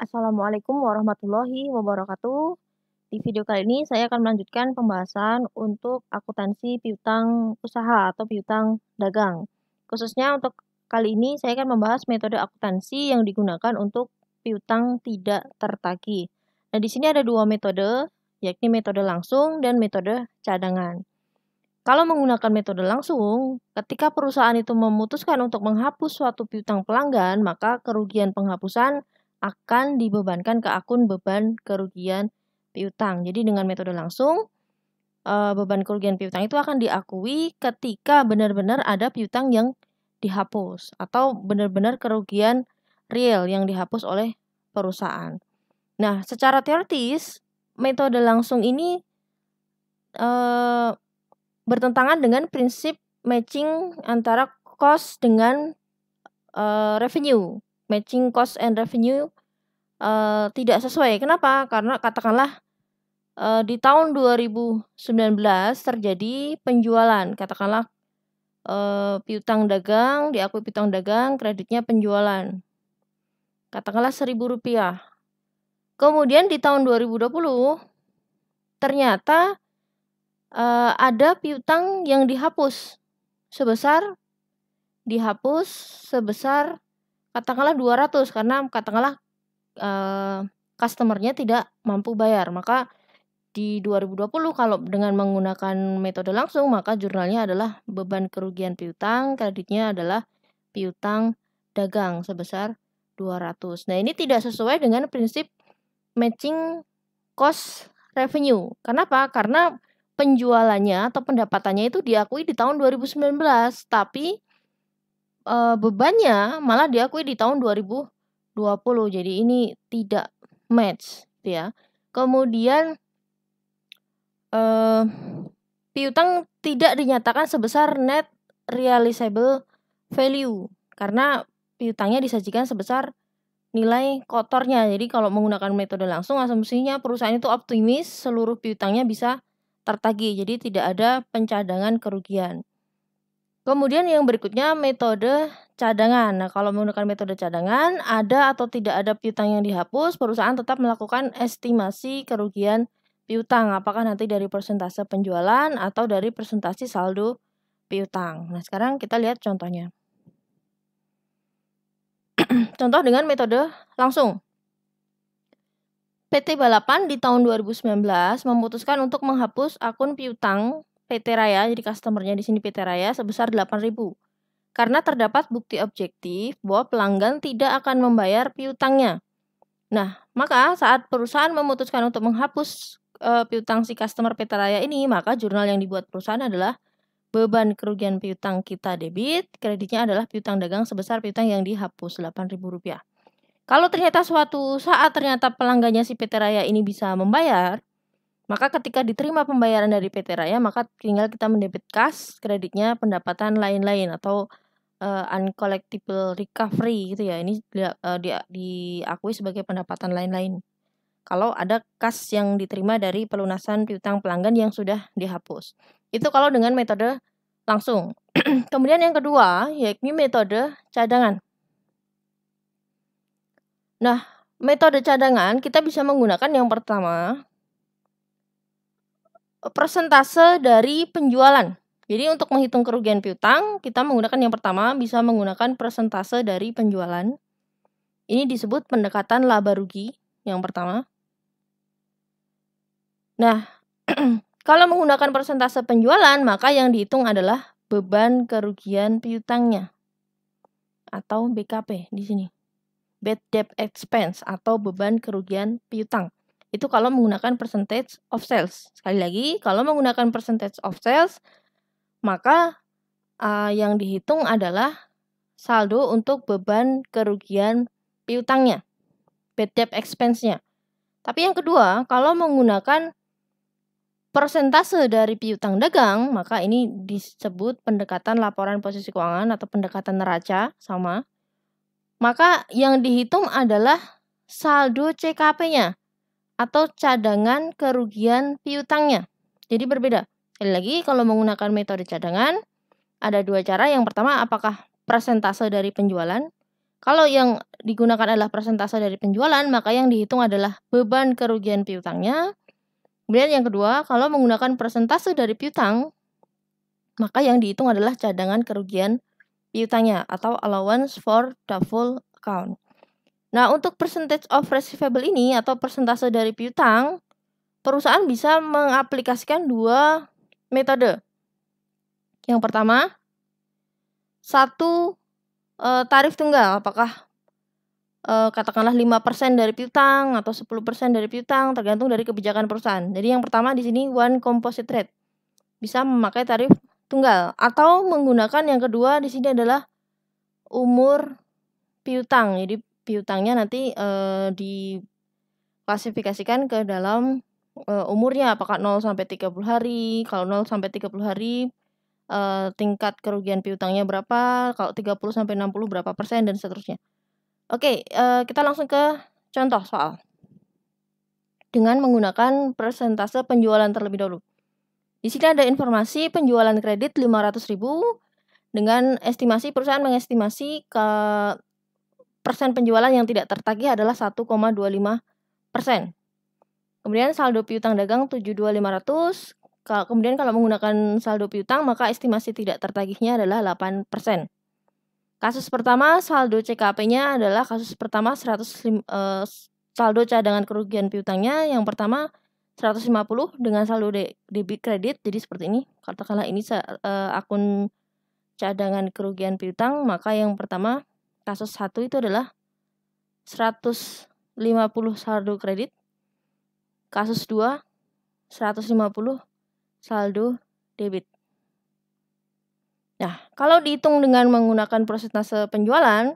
Assalamualaikum warahmatullahi wabarakatuh. Di video kali ini saya akan melanjutkan pembahasan untuk akuntansi piutang usaha atau piutang dagang. Khususnya untuk kali ini saya akan membahas metode akuntansi yang digunakan untuk piutang tidak tertagih. Nah, di sini ada dua metode, yakni metode langsung dan metode cadangan. Kalau menggunakan metode langsung, ketika perusahaan itu memutuskan untuk menghapus suatu piutang pelanggan, maka kerugian penghapusan akan dibebankan ke akun beban kerugian piutang. Jadi dengan metode langsung, beban kerugian piutang itu akan diakui ketika benar-benar ada piutang yang dihapus atau benar-benar kerugian real yang dihapus oleh perusahaan. Nah, secara teoritis, metode langsung ini bertentangan dengan prinsip matching antara cost dengan revenue. Matching cost and revenue tidak sesuai. Kenapa? Karena katakanlah di tahun 2019 terjadi penjualan. Katakanlah piutang dagang, diakui piutang dagang, kreditnya penjualan. Katakanlah Rp1.000. Kemudian di tahun 2020 ternyata ada piutang yang dihapus sebesar katakanlah 200 karena katakanlah customer-nya tidak mampu bayar. Maka di 2020 kalau dengan menggunakan metode langsung maka jurnalnya adalah beban kerugian piutang, kreditnya adalah piutang dagang sebesar 200. Nah, ini tidak sesuai dengan prinsip matching cost revenue. Kenapa? Karena penjualannya atau pendapatannya itu diakui di tahun 2019, tapi bebannya malah diakui di tahun 2020. Jadi ini tidak match, gitu ya. Kemudian piutang tidak dinyatakan sebesar net realizable value karena piutangnya disajikan sebesar nilai kotornya. Jadi kalau menggunakan metode langsung asumsinya perusahaan itu optimis seluruh piutangnya bisa tertagih. Jadi tidak ada pencadangan kerugian. Kemudian yang berikutnya metode cadangan. Nah, kalau menggunakan metode cadangan, ada atau tidak ada piutang yang dihapus, perusahaan tetap melakukan estimasi kerugian piutang. Apakah nanti dari persentase penjualan atau dari persentase saldo piutang. Nah, sekarang kita lihat contohnya. Contoh dengan metode langsung. PT Balapan di tahun 2019 memutuskan untuk menghapus akun piutang PT Raya, jadi customer-nya di sini PT Raya sebesar 8.000. Karena terdapat bukti objektif bahwa pelanggan tidak akan membayar piutangnya. Nah, maka saat perusahaan memutuskan untuk menghapus piutang si customer PT Raya ini, maka jurnal yang dibuat perusahaan adalah beban kerugian piutang kita debit, kreditnya adalah piutang dagang sebesar piutang yang dihapus Rp8.000. Kalau ternyata suatu saat pelanggannya si PT Raya ini bisa membayar, maka ketika diterima pembayaran dari PT Raya, maka tinggal kita mendebit kas, kreditnya pendapatan lain-lain atau uncollectible recovery gitu ya. Ini diakui sebagai pendapatan lain-lain. Kalau ada kas yang diterima dari pelunasan piutang pelanggan yang sudah dihapus. Itu kalau dengan metode langsung. Kemudian yang kedua, yakni metode cadangan. Nah, metode cadangan kita bisa menggunakan yang pertama, persentase dari penjualan. Jadi untuk menghitung kerugian piutang, kita menggunakan yang pertama bisa menggunakan persentase dari penjualan. Ini disebut pendekatan laba rugi yang pertama. Nah, kalau menggunakan persentase penjualan, maka yang dihitung adalah beban kerugian piutangnya atau BKP di sini. Bad debt expense atau beban kerugian piutang. Itu kalau menggunakan percentage of sales. Sekali lagi, kalau menggunakan percentage of sales, maka yang dihitung adalah saldo untuk beban kerugian piutangnya, bad debt expense-nya. Tapi yang kedua, kalau menggunakan persentase dari piutang dagang, maka ini disebut pendekatan laporan posisi keuangan atau pendekatan neraca, sama. Maka yang dihitung adalah saldo CKP-nya atau cadangan kerugian piutangnya. Jadi berbeda. Sekali lagi, kalau menggunakan metode cadangan, ada dua cara. Yang pertama, apakah persentase dari penjualan. Kalau yang digunakan adalah persentase dari penjualan, maka yang dihitung adalah beban kerugian piutangnya. Kemudian yang kedua, kalau menggunakan persentase dari piutang, maka yang dihitung adalah cadangan kerugian piutangnya atau allowance for doubtful account. Nah, untuk percentage of receivable ini atau persentase dari piutang, perusahaan bisa mengaplikasikan dua metode. Yang pertama, satu tarif tunggal, apakah katakanlah 5% dari piutang atau 10% dari piutang, tergantung dari kebijakan perusahaan. Jadi yang pertama di sini one composite rate, bisa memakai tarif tunggal, atau menggunakan yang kedua di sini adalah umur piutang. Jadi piutangnya nanti diklasifikasikan ke dalam umurnya, apakah 0 sampai 30 hari. Kalau 0 sampai 30 hari tingkat kerugian piutangnya berapa, kalau 30 sampai 60 berapa persen, dan seterusnya. Oke, kita langsung ke contoh soal. Dengan menggunakan persentase penjualan terlebih dahulu. Di sini ada informasi penjualan kredit 500.000 dengan estimasi perusahaan mengestimasi ke persen penjualan yang tidak tertagih adalah 1,25%. Kemudian saldo piutang dagang 72.500. Kemudian kalau menggunakan saldo piutang maka estimasi tidak tertagihnya adalah 8%. Kasus pertama, saldo CKP-nya adalah kasus pertama saldo cadangan kerugian piutangnya. Yang pertama 150 dengan saldo debit kredit. Jadi seperti ini. Katakanlah ini akun cadangan kerugian piutang, maka yang pertama kasus 1 itu adalah 150 saldo kredit. Kasus 2 150 saldo debit. Nah, kalau dihitung dengan menggunakan persentase penjualan,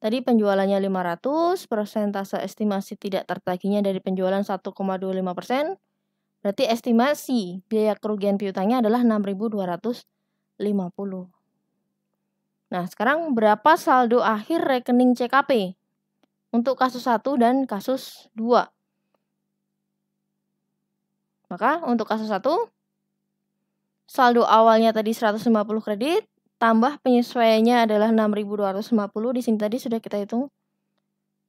tadi penjualannya 500, persentase estimasi tidak tertagihnya dari penjualan 1,25%, berarti estimasi biaya kerugian piutangnya adalah 6.250. Nah, sekarang berapa saldo akhir rekening CKP untuk kasus 1 dan kasus 2? Maka untuk kasus 1, saldo awalnya tadi 150 kredit, tambah penyesuaiannya adalah 6.250. Di sini tadi sudah kita hitung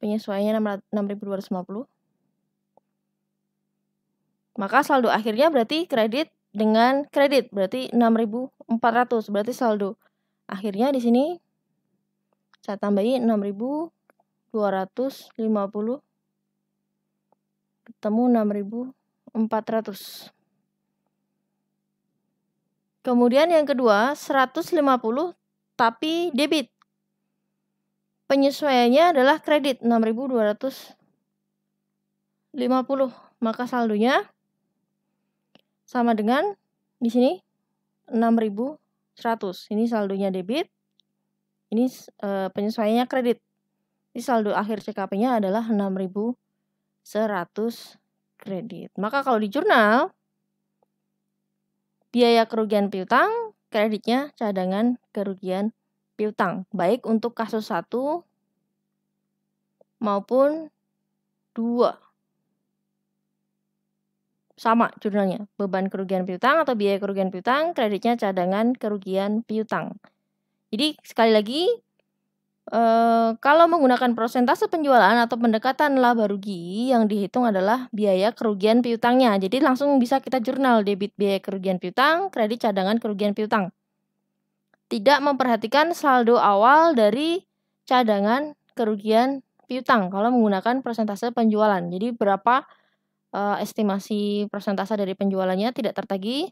penyesuaiannya 6.250. Maka saldo akhirnya berarti kredit dengan kredit, berarti 6.400. Berarti saldo akhirnya di sini saya tambahi 6.250 ketemu 6.400. Kemudian yang kedua 150 tapi debit. Penyesuaiannya adalah kredit 6.250. Maka saldonya sama dengan di sini 6.100. Ini saldonya debit. Ini penyesuaiannya kredit. Jadi saldo akhir CKP-nya adalah 6.100 kredit. Maka kalau di jurnal biaya kerugian piutang, kreditnya cadangan kerugian piutang, baik untuk kasus 1 maupun 2. Sama jurnalnya, beban kerugian piutang atau biaya kerugian piutang, kreditnya cadangan kerugian piutang. Jadi sekali lagi, kalau menggunakan persentase penjualan atau pendekatan laba rugi, yang dihitung adalah biaya kerugian piutangnya. Jadi langsung bisa kita jurnal debit biaya kerugian piutang, kredit cadangan kerugian piutang. Tidak memperhatikan saldo awal dari cadangan kerugian piutang kalau menggunakan persentase penjualan. Jadi berapa estimasi persentase dari penjualannya tidak tertagih,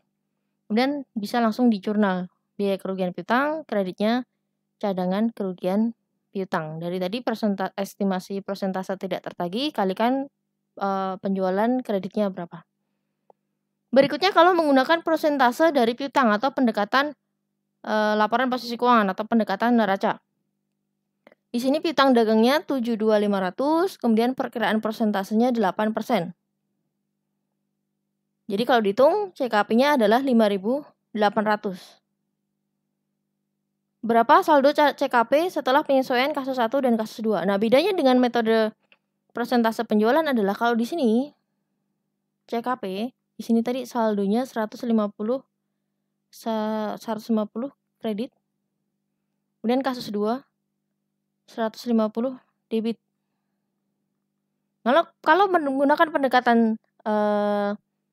kemudian bisa langsung di jurnal biaya kerugian piutang, kreditnya cadangan kerugian piutang. Dari tadi estimasi persentase tidak tertagih kalikan penjualan kreditnya berapa. Berikutnya kalau menggunakan persentase dari piutang atau pendekatan laporan posisi keuangan atau pendekatan neraca. Di sini piutang dagangnya 72.500, kemudian perkiraan persentasenya 8%. Jadi kalau dihitung CKP-nya adalah 5.800. Berapa saldo CKP setelah penyesuaian kasus 1 dan kasus 2? Nah, bedanya dengan metode persentase penjualan adalah kalau di sini CKP, di sini tadi saldonya 150 kredit. Kemudian kasus 2 150 debit. Kalau menggunakan pendekatan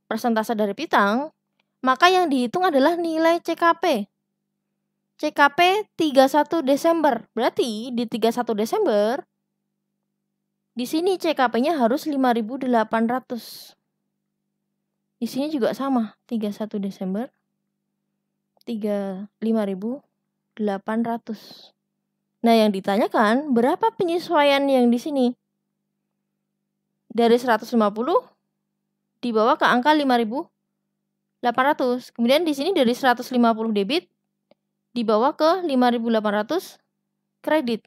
persentase dari piutang, maka yang dihitung adalah nilai CKP. CKP 31 Desember. Berarti di 31 Desember di sini CKP-nya harus 5.800. Di sini juga sama, 31 Desember 5.800. Nah, yang ditanyakan berapa penyesuaian yang di sini? Dari 150 dibawa ke angka 5.800. Kemudian di sini dari 150 debit dibawa ke 5.800 kredit.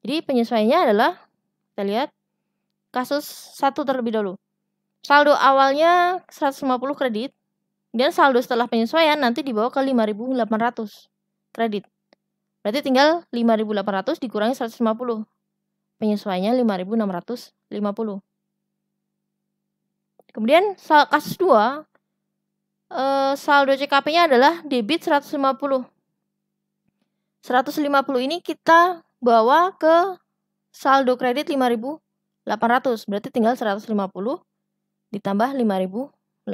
Jadi penyesuaiannya adalah, kita lihat kasus 1 terlebih dahulu. Saldo awalnya 150 kredit, dan saldo setelah penyesuaian nanti dibawa ke 5.800 kredit. Berarti tinggal 5.800 dikurangi 150. Penyesuaiannya 5.650. Kemudian kasus 2, saldo CKP-nya adalah debit 150. 150 ini kita bawa ke saldo kredit 5.800. Berarti tinggal 150 ditambah 5.800.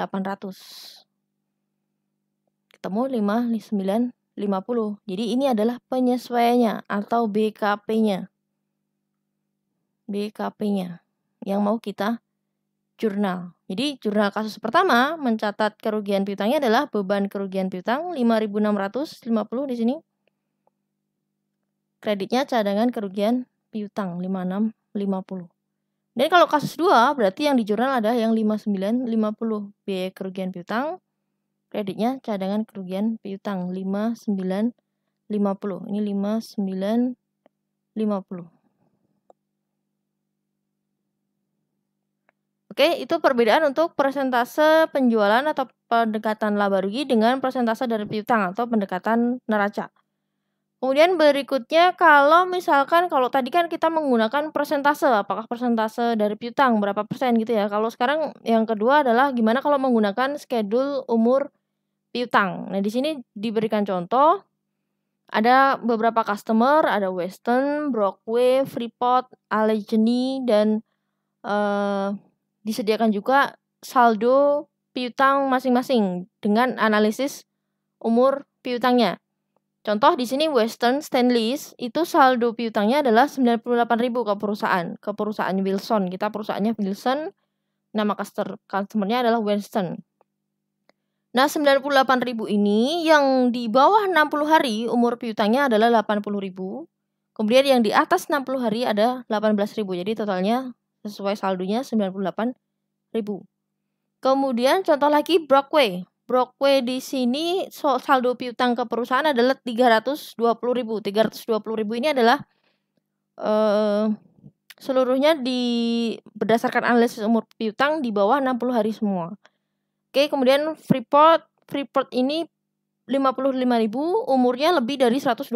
Ketemu 5.950. Jadi ini adalah penyesuaiannya atau BKP-nya. BKP-nya yang mau kita jurnal. Jadi jurnal kasus pertama mencatat kerugian piutangnya adalah beban kerugian piutang 5.650 di sini. Kreditnya cadangan kerugian piutang 5.650. Dan kalau kasus 2 berarti yang di jurnal ada yang 5.950. Biaya kerugian piutang, kreditnya cadangan kerugian piutang 5.950. Ini 5.950. Oke, itu perbedaan untuk persentase penjualan atau pendekatan laba rugi dengan persentase dari piutang atau pendekatan neraca. Kemudian berikutnya kalau tadi kan kita menggunakan persentase, apakah persentase dari piutang berapa persen gitu ya. Kalau sekarang yang kedua adalah gimana kalau menggunakan schedule umur piutang. Nah, di sini diberikan contoh. Ada beberapa customer, ada Western, Brockway, Freeport, Allegheny, dan disediakan juga saldo piutang masing-masing dengan analisis umur piutangnya. Contoh di sini Western Stainless itu saldo piutangnya adalah 98.000 ke perusahaan Wilson. Kita perusahaannya Wilson, nama customer-nya adalah Western. Nah, 98.000 ini yang di bawah 60 hari umur piutangnya adalah 80.000. Kemudian yang di atas 60 hari ada 18.000. Jadi totalnya sesuai saldonya 98.000. Kemudian contoh lagi Brockway. Brockway di sini saldo piutang ke perusahaan adalah 320.000. 320.000 ini adalah seluruhnya berdasarkan analisis umur piutang di bawah 60 hari semua. Oke, kemudian Freeport ini 55.000, umurnya lebih dari 120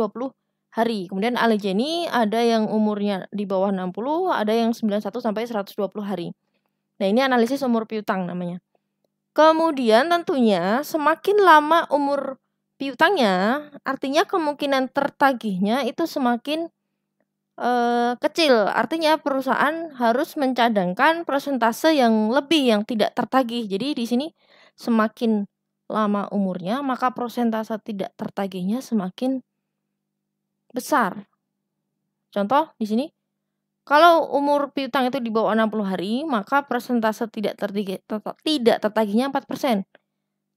hari. Kemudian Allegheny ada yang umurnya di bawah 60, ada yang 91 sampai 120 hari. Nah, ini analisis umur piutang namanya. Kemudian tentunya semakin lama umur piutangnya, artinya kemungkinan tertagihnya itu semakin kecil. Artinya perusahaan harus mencadangkan persentase yang lebih yang tidak tertagih. Jadi di sini semakin lama umurnya, maka persentase tidak tertagihnya semakin besar. Contoh di sini, kalau umur piutang itu di bawah 60 hari, maka persentase tidak tertagihnya 4%.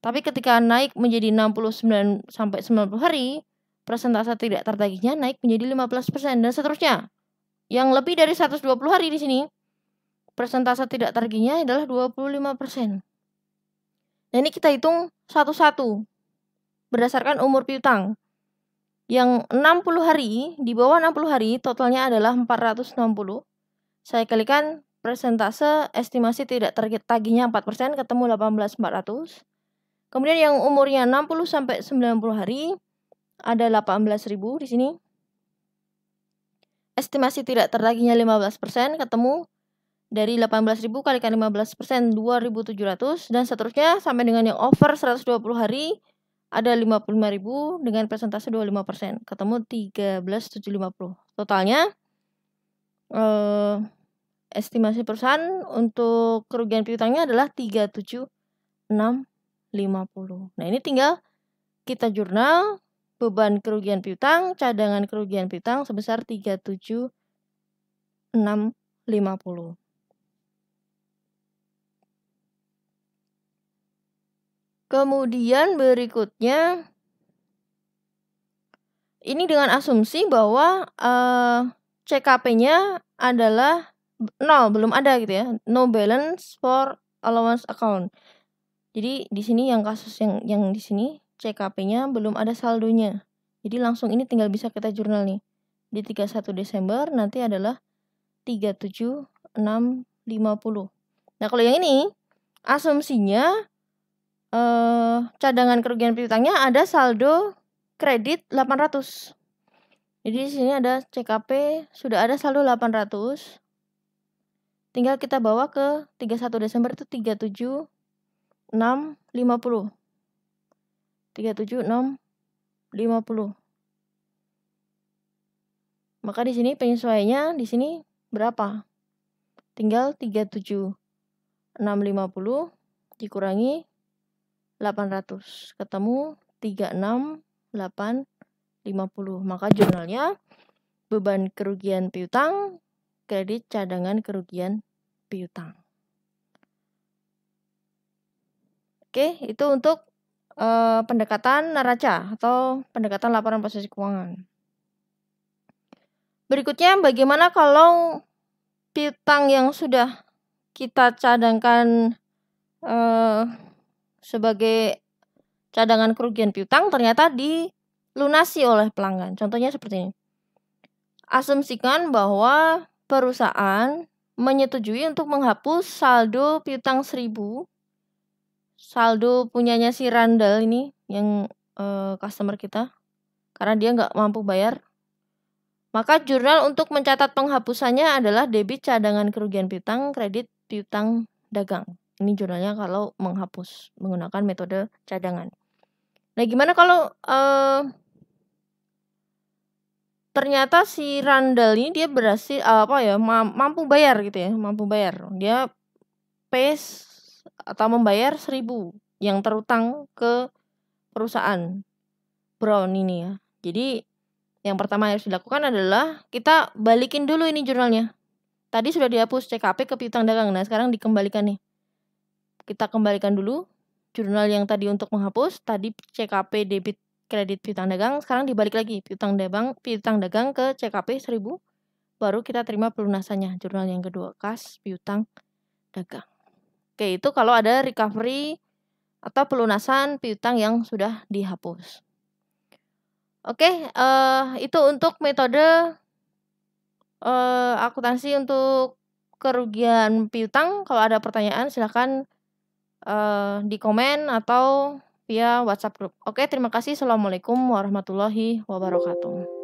Tapi ketika naik menjadi 69 sampai 90 hari, persentase tidak tertagihnya naik menjadi 15% dan seterusnya. Yang lebih dari 120 hari di sini, persentase tidak tertagihnya adalah 25%. Nah, ini kita hitung satu-satu berdasarkan umur piutang. Yang 60 hari, di bawah 60 hari, totalnya adalah 460. Saya kalikan persentase estimasi tidak tertagihnya 4%, ketemu 18.400. Kemudian yang umurnya 60 sampai 90 hari, ada 18.000 di sini. Estimasi tidak tertagihnya 15%, ketemu dari 18.000 kalikan 15%, 2.700, dan seterusnya sampai dengan yang over 120 hari, ada 55.000 dengan persentase 25%. Ketemu 13.750. Totalnya estimasi perusahaan untuk kerugian piutangnya adalah 37.650. Nah, ini tinggal kita jurnal beban kerugian piutang, cadangan kerugian piutang sebesar 37.650. Kemudian berikutnya, ini dengan asumsi bahwa CKP-nya adalah 0, belum ada gitu ya, no balance for allowance account. Jadi di sini yang kasus yang di sini CKP-nya belum ada saldonya. Jadi langsung ini tinggal bisa kita jurnal nih. Di 31 Desember nanti adalah 37.650. Nah, kalau yang ini asumsinya cadangan kerugian piutangnya ada saldo kredit 800. Jadi di sini ada CKP sudah ada saldo 800. Tinggal kita bawa ke 31 Desember itu 37.650. 37.650. Maka di sini penyesuaiannya di sini berapa? Tinggal 37.650 dikurangi 800, ketemu 36.850. Maka jurnalnya beban kerugian piutang, kredit cadangan kerugian piutang. Oke, itu untuk pendekatan neraca atau pendekatan laporan posisi keuangan. Berikutnya, bagaimana kalau piutang yang sudah kita cadangkan sebagai cadangan kerugian piutang ternyata dilunasi oleh pelanggan. Contohnya seperti ini. Asumsikan bahwa perusahaan menyetujui untuk menghapus saldo piutang 1.000. Saldo punyanya si Randall ini yang customer kita, karena dia nggak mampu bayar. Maka jurnal untuk mencatat penghapusannya adalah debit cadangan kerugian piutang, kredit piutang dagang. Ini jurnalnya kalau menghapus menggunakan metode cadangan. Nah, gimana kalau ternyata si Randall ini dia berhasil mampu bayar gitu ya, mampu bayar. Dia pays atau membayar 1.000 yang terutang ke perusahaan Brown ini ya. Jadi yang pertama yang harus dilakukan adalah kita balikin dulu ini jurnalnya. Tadi sudah dihapus CKP ke piutang dagang. Nah, sekarang dikembalikan nih. Kita kembalikan dulu jurnal yang tadi untuk menghapus, tadi CKP debit kredit piutang dagang, sekarang dibalik lagi piutang dagang ke CKP 1.000, baru kita terima pelunasannya, jurnal yang kedua, kas piutang dagang. Oke, itu kalau ada recovery atau pelunasan piutang yang sudah dihapus. Oke, itu untuk metode akuntansi untuk kerugian piutang. Kalau ada pertanyaan silahkan di komen atau via WhatsApp group. Oke, terima kasih. Assalamualaikum warahmatullahi wabarakatuh.